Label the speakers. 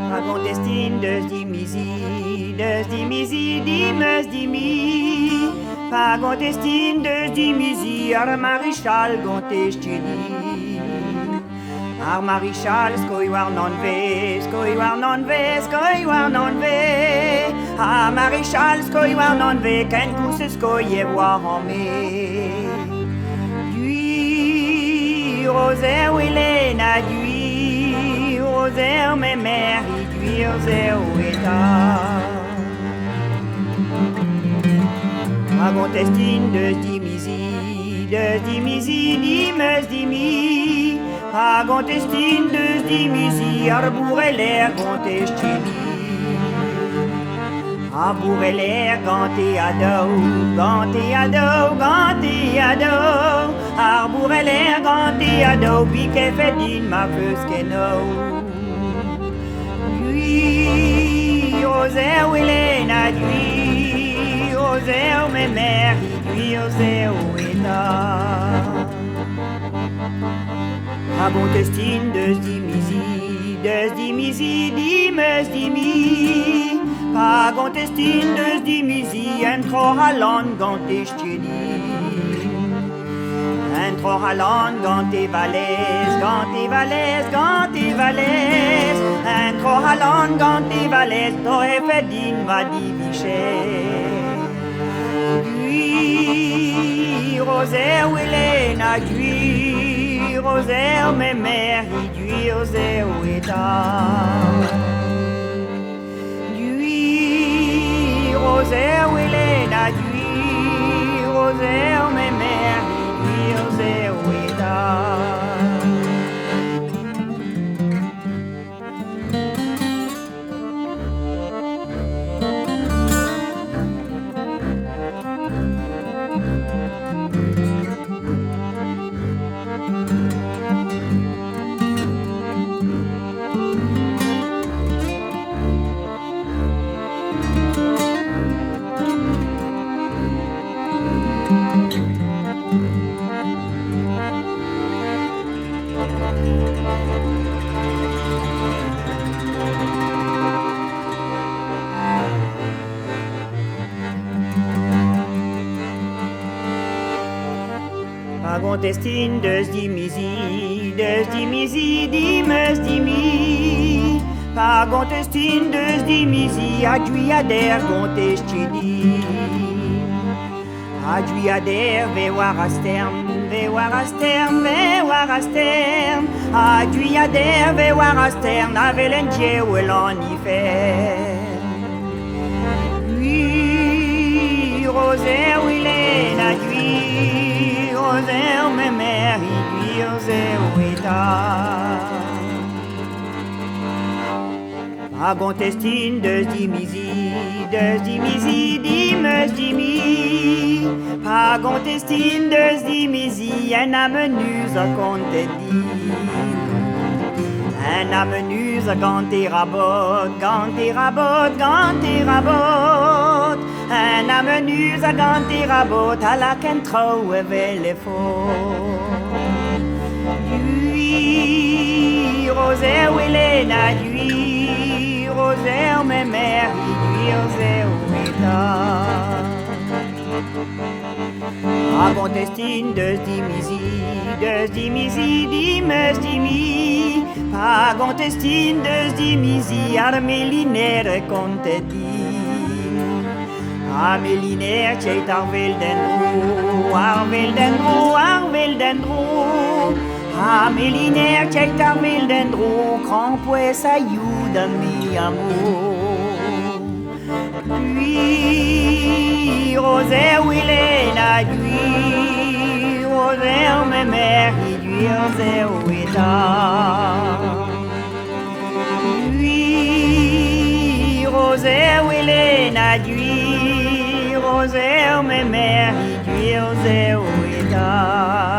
Speaker 1: Dragon destin deus dimisi, dimes dimi. Dragon destin deus dimisi, ar maréchal gonte studi. Ar maréchal skoi war non ve, Ar maréchal skoi war non ve, ken kous skoi e war en me. Dui, roser Wilena, dui, roser me mère, dui, roser oueta. Dragon destin deus dimisi, dimes dimi. Dragon destin deus dimisi, ar bourreler gonte studi. Ar bourreler gante ado, Ar bourreler gante ado, pique fedin ma feuskeno. Dui, roser Wilena, dui, roser me mère, dui, roser oueta. Dragon destin deus dimisi, dimes dimi. Dragon destin deus dimisi, entro halon gante studi. Entro halon gante vales, Entro halon gante vales, to e fedin va diviche. Dui, roser Wilena, dui, roser me mère, dui, roser oueta. Dui, roser Wilena, dui, roser me mère, dui, roser oueta. Dragon destin deus dimisi, dimes dimi. Dragon destin deus dimisi, adjuiader gonte studi. Adjuiader ve war astern, Adjuiader ve war astern, avelentie ou l'en hiver. Dui, roser Wilena, dui, roser me mère, dui, roser oueta. Dragon destin deus dimisi, dimes dimi. Dragon destin deus dimisi, en amenus a conte di. En amenus a gante rabot, En amenus a gante rabot, a la kentro e vele fort. Dui, roser Wilena, dui, roser me mère, dui, roser oueta. Dragon destin deus dimisi, dimes dimi. Dragon destin deus dimisi, ar meliner conte di. Ar meliner tjeit ar veldendro, Ar meliner tjeit ar veldendro, crampoe sa iuda mi amour. Dui, roser Wilena, dui, roser me mère, dui, roser oueta. Dui, roser Wilena, dui, roser me mère, dui, roser oueta.